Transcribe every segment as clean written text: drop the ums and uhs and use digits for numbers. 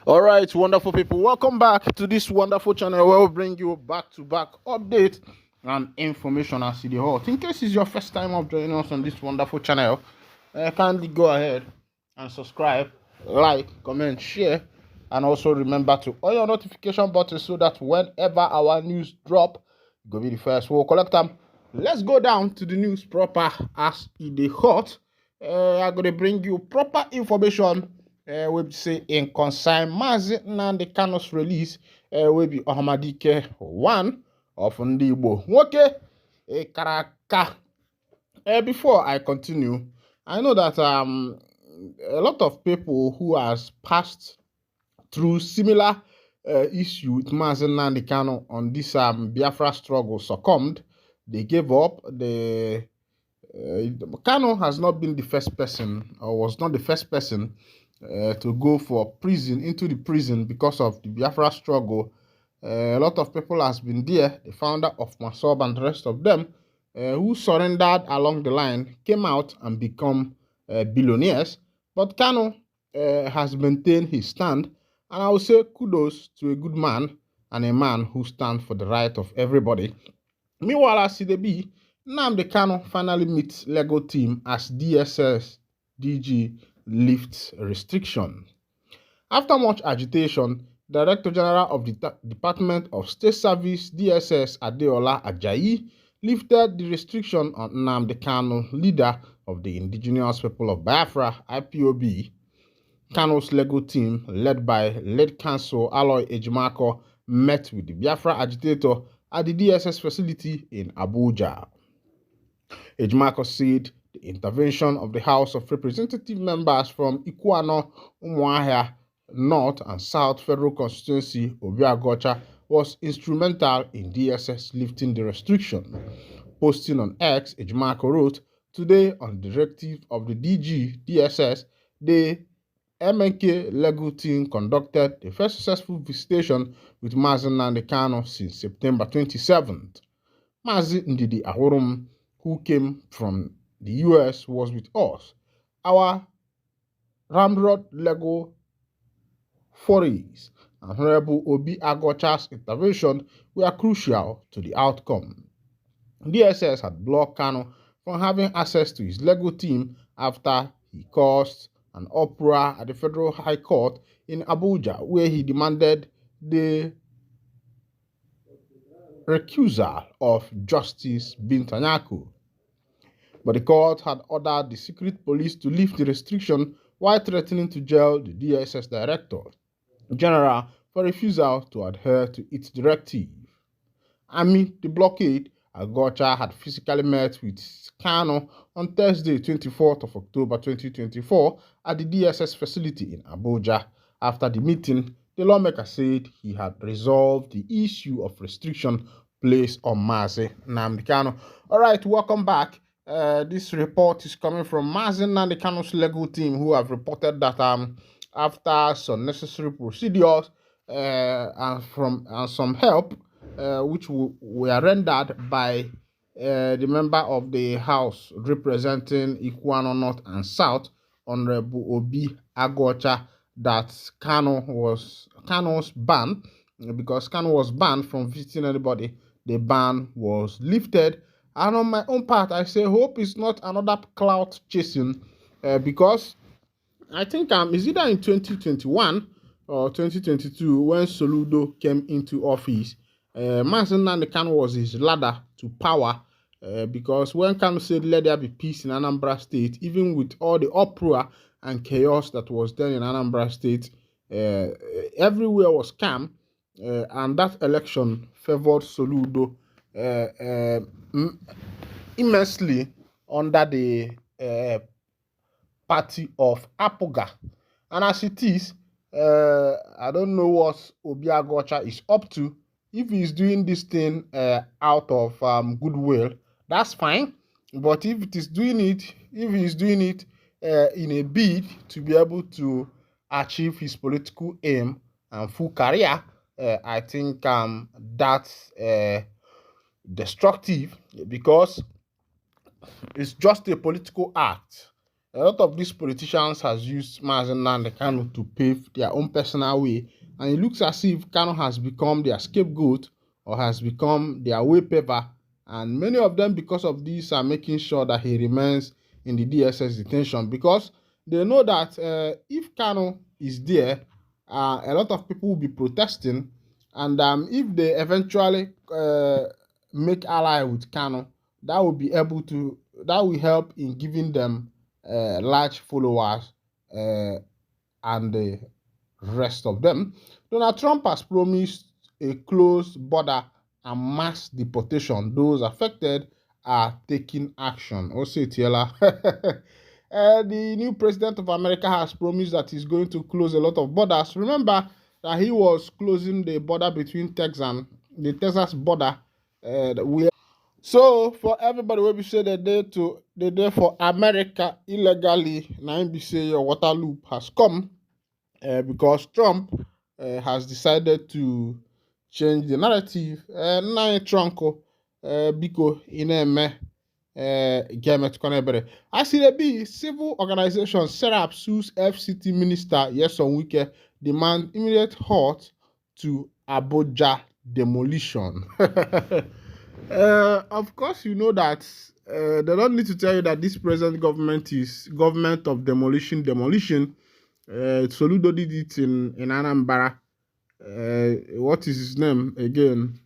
All right, wonderful people. Welcome back to this wonderful channel where we bring you back-to-back update and information as the hot. In case it's your first time of joining us on this wonderful channel, kindly go ahead and subscribe, like, comment, share, and also remember to on your notification button so that whenever our news drop, you go be the first. We'll collect them. Let's go down to the news proper as the hot. I'm going to bring you proper information. We say in concern Mazi Nnamdi Kanu's release, we be Ohamadike one of Ndị Igbo. Nwoke Karaka. Before I continue, I know that a lot of people who has passed through similar issue with Mazi Nnamdi Kanu on this Biafra struggle succumbed. They gave up. Kanu has not been the first person, or was not the first person to go for prison, into the prison because of the Biafra struggle. A lot of people has been there. The founder of Masob and the rest of them who surrendered along the line came out and become billionaires. But Kanu has maintained his stand, and I will say kudos to a good man and a man who stands for the right of everybody. Meanwhile, as CDB, Nnamdi Kanu finally meets Lego team as DSS DG lifts restriction. After much agitation, Director General of the Department of State Service DSS Adeola Ajayi lifted the restriction on Nnamdi Kanu, leader of the Indigenous People of Biafra (IPOB). Kanu's Lego team, led by lead counsel Aloy Ejimako, met with the Biafra agitator at the DSS facility in Abuja. Ejimako said the intervention of the House of Representative members from Ikuano, Umuahia, North and South Federal Constituency, Obiagocha, was instrumental in DSS lifting the restriction. Posting on X, Ejimako wrote, "Today, on the directive of the DG DSS, the MNK Lego team conducted the first successful visitation with Mazi Nnamdi Kanu since September 27th. Mazi Ndidi Ahurum, who came from the US, was with us. Our Ramrod Lego forays and Honorable Obi Agocha's intervention were crucial to the outcome. DSS had blocked Kanu from having access to his Lego team after he caused an uproar at the Federal High Court in Abuja, where he demanded the recusal of Justice Bintanyaku. But the court had ordered the secret police to lift the restriction while threatening to jail the DSS Director General for refusal to adhere to its directive. Amid the blockade, Agocha had physically met with Kanu on Thursday, 24th of October 2024 at the DSS facility in Abuja. After the meeting, the lawmaker said he had resolved the issue of restriction placed on Mazi Nnamdi Kanu. All right, welcome back. This report is coming from Mazi Nnamdi Kanu's legal team, who have reported that after some necessary procedures and some help, which were rendered by the member of the House representing Ikuano North and South, Honorable Obi Agocha, that Kanu's ban, because Kanu was banned from visiting anybody, the ban was lifted. And on my own part, I say hope it's not another clout chasing, because I think is either in 2021 or 2022 when Soludo came into office. Mazi Nnamdi Kanu was his ladder to power, because when Kanu said let there be peace in Anambra State, even with all the uproar and chaos that was there in Anambra State, everywhere was calm, and that election favored Soludo immensely under the party of Apoga. And as it is, I don't know what Obi Agocha is up to. If he's doing this thing out of goodwill, that's fine. But if he's doing it in a bid to be able to achieve his political aim and full career, I think that's destructive, because it's just a political act. A lot of these politicians has used Mazen Nnamdi Kanu to pave their own personal way, and it looks as if Kanu has become their scapegoat or has become their way paver, and many of them, because of this, are making sure that he remains in the DSS detention because they know that if Kanu is there, a lot of people will be protesting, and if they eventually make ally with Kanu, that will be able to that will help in giving them large followers and the rest of them. Donald Trump has promised a closed border and mass deportation. Those affected are taking action. Also, Tiela. The new president of America has promised that he's going to close a lot of borders. Remember that he was closing the border between Texas, the Texas border, where so for everybody wey be say they dey for America illegally, na be say your water loop has come because Trump has decided to change the narrative. Na Trunko biko ineme get ebere. As e be, civil organization Serap sues FCT minister Nyesom Wike demand immediate halt to Abuja demolition. Of course, you know that they don't need to tell you that this present government is government of demolition. Soludo did it in Anambra. What is his name again?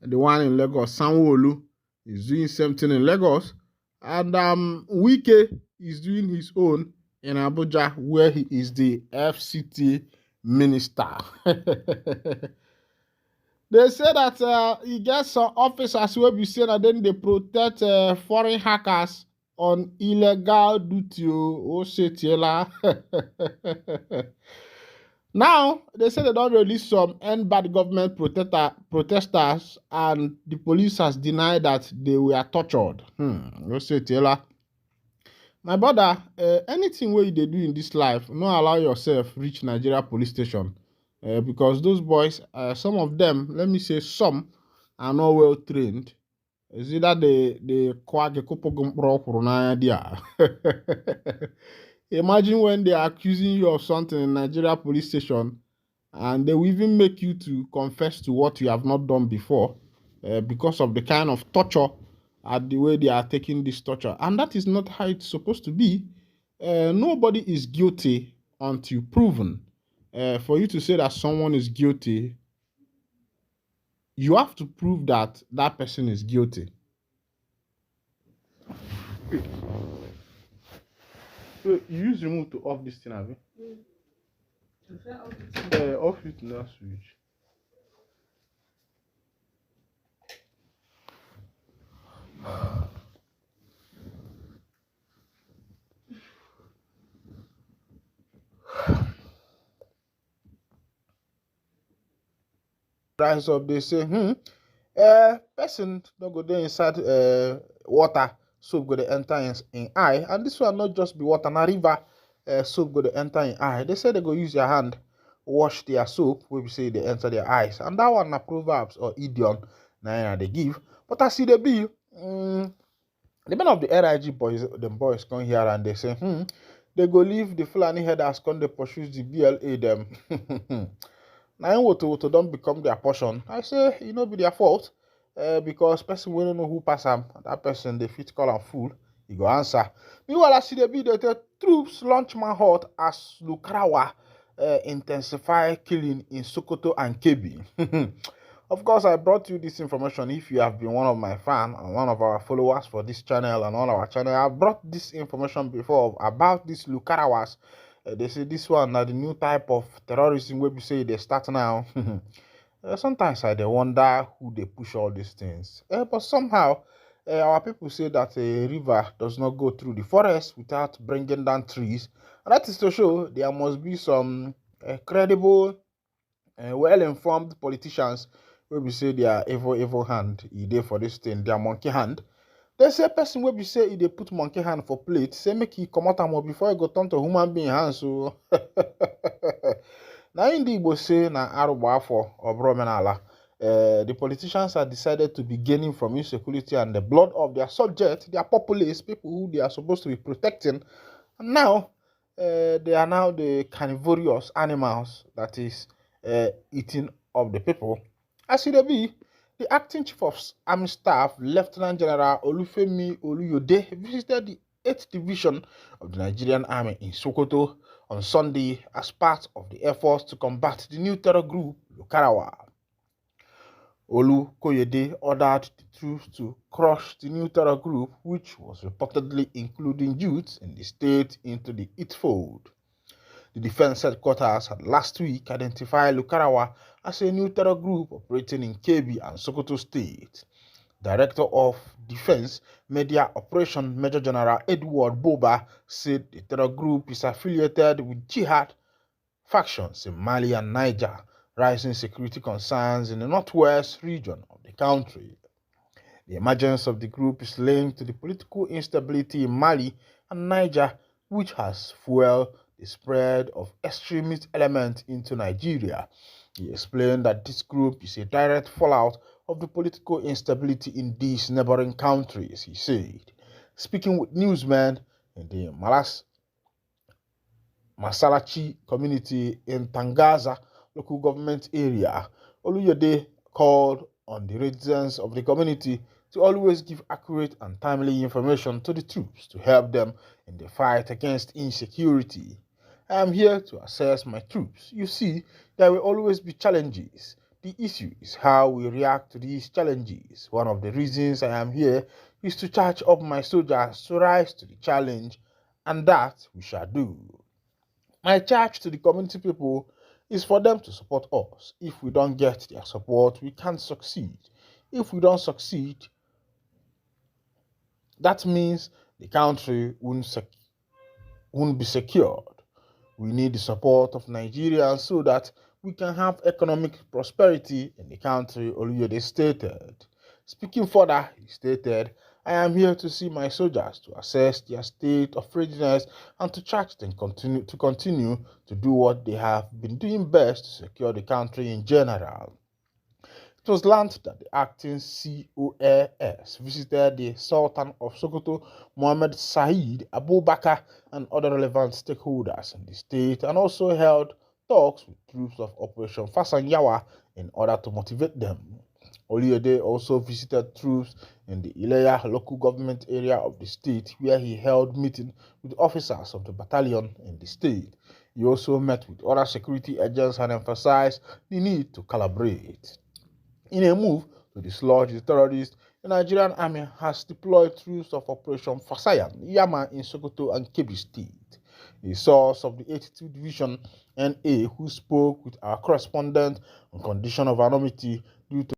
The one in Lagos, Sanwo-Olu, is doing something in Lagos, and Wike is doing his own in Abuja, where he is the FCT minister. They say that he gets some officers who will be saying that then they protect foreign hackers on illegal duty. Oh, shit, Now, they say they don't release some end bad government protesters, and the police has denied that they were tortured. Oh, shit, my brother, anything wey you dey do in this life, no allow yourself reach Nigeria police station. Because those boys, some of them, let me say some, are not well trained. It's either they quack a couple there. Imagine when they are accusing you of something in Nigeria police station, and they will even make you to confess to what you have not done before, because of the kind of torture and the way they are taking this torture. And that is not how it's supposed to be. Nobody is guilty until proven. For you to say that someone is guilty, you have to prove that that person is guilty. So you use remote to off this thing, have you? Off it now, switch. Rise up, they say, person don't go there inside water, soap go to enter in eye, and this one not just be water, na river, soap go to enter in eye. They say they go use their hand, wash their soap, we say they enter their eyes, and that one na proverbs or idiom na they give. But I see they be, the men of the RIG boys, them boys come here and they say, they go leave the Fulani headers come they pursue the BLA them. Now what don't become their portion. I say it no be their fault, because person will don't know who pass them. That person they fit call am fool. He go answer. Meanwhile, I see the troops launch manhunt as Lukarawa intensify killing in Sokoto and Kebbi. Of course, I brought you this information if you have been one of my fans and one of our followers for this channel and on our channel. I've brought this information before about these Lukarawas. They say this one now the new type of terrorism where we say they start now. Sometimes I wonder who they push all these things. But somehow our people say that a river does not go through the forest without bringing down trees. And that is to show there must be some credible, well-informed politicians where we say they are evil hand. They for this thing, they are monkey hand. They say person wey be say they put monkey hand for plate, say make he come out am before he go turn to human being hand. So now in the Igbo say na arụgba afọ ọbụrụ omenala. The politicians have decided to be gaining from insecurity and the blood of their subjects, their populace, people who they are supposed to be protecting. And now, they are now the carnivorous animals that is eating of the people. As it be, the acting chief of army staff, Lieutenant General Olufemi Oluyode, visited the 8th Division of the Nigerian Army in Sokoto on Sunday as part of the efforts to combat the new terror group, Lukarawa. Olukoyede ordered the troops to crush the new terror group, which was reportedly including youths in the state, into the its fold. The defense headquarters had last week identified Lukarawa as a new terror group operating in Kebbi and Sokoto State. Director of Defense Media Operation Major General Edward Boba said the terror group is affiliated with jihad factions in Mali and Niger, rising security concerns in the northwest region of the country. The emergence of the group is linked to the political instability in Mali and Niger, which has fueled the spread of extremist elements into Nigeria. He explained that this group is a direct fallout of the political instability in these neighboring countries, he said. Speaking with newsmen in the Masalachi community in Tangaza local government area, Oluyede called on the residents of the community to always give accurate and timely information to the troops to help them in the fight against insecurity. I am here to assess my troops. You see, there will always be challenges. The issue is how we react to these challenges. One of the reasons I am here is to charge up my soldiers to rise to the challenge, and that we shall do. My charge to the community people is for them to support us. If we don't get their support, we can't succeed. If we don't succeed, that means the country won't be secured. We need the support of Nigerians so that we can have economic prosperity in the country, Oluyede stated. Speaking further, he stated, I am here to see my soldiers to assess their state of readiness and to charge them to continue to do what they have been doing best to secure the country in general. It was learned that the acting COAS visited the Sultan of Sokoto, Mohammed Said Abubakar, and other relevant stakeholders in the state, and also held talks with troops of Operation Fasanyawa in order to motivate them. Oluyede also visited troops in the Ileya local government area of the state, where he held meetings with officers of the battalion in the state. He also met with other security agents and emphasized the need to collaborate. In a move to dislodge the terrorists, the Nigerian army has deployed troops of Operation Fasayan, Yama in Sokoto and Kebbi State. A source of the 82nd Division NA who spoke with our correspondent on condition of anonymity due to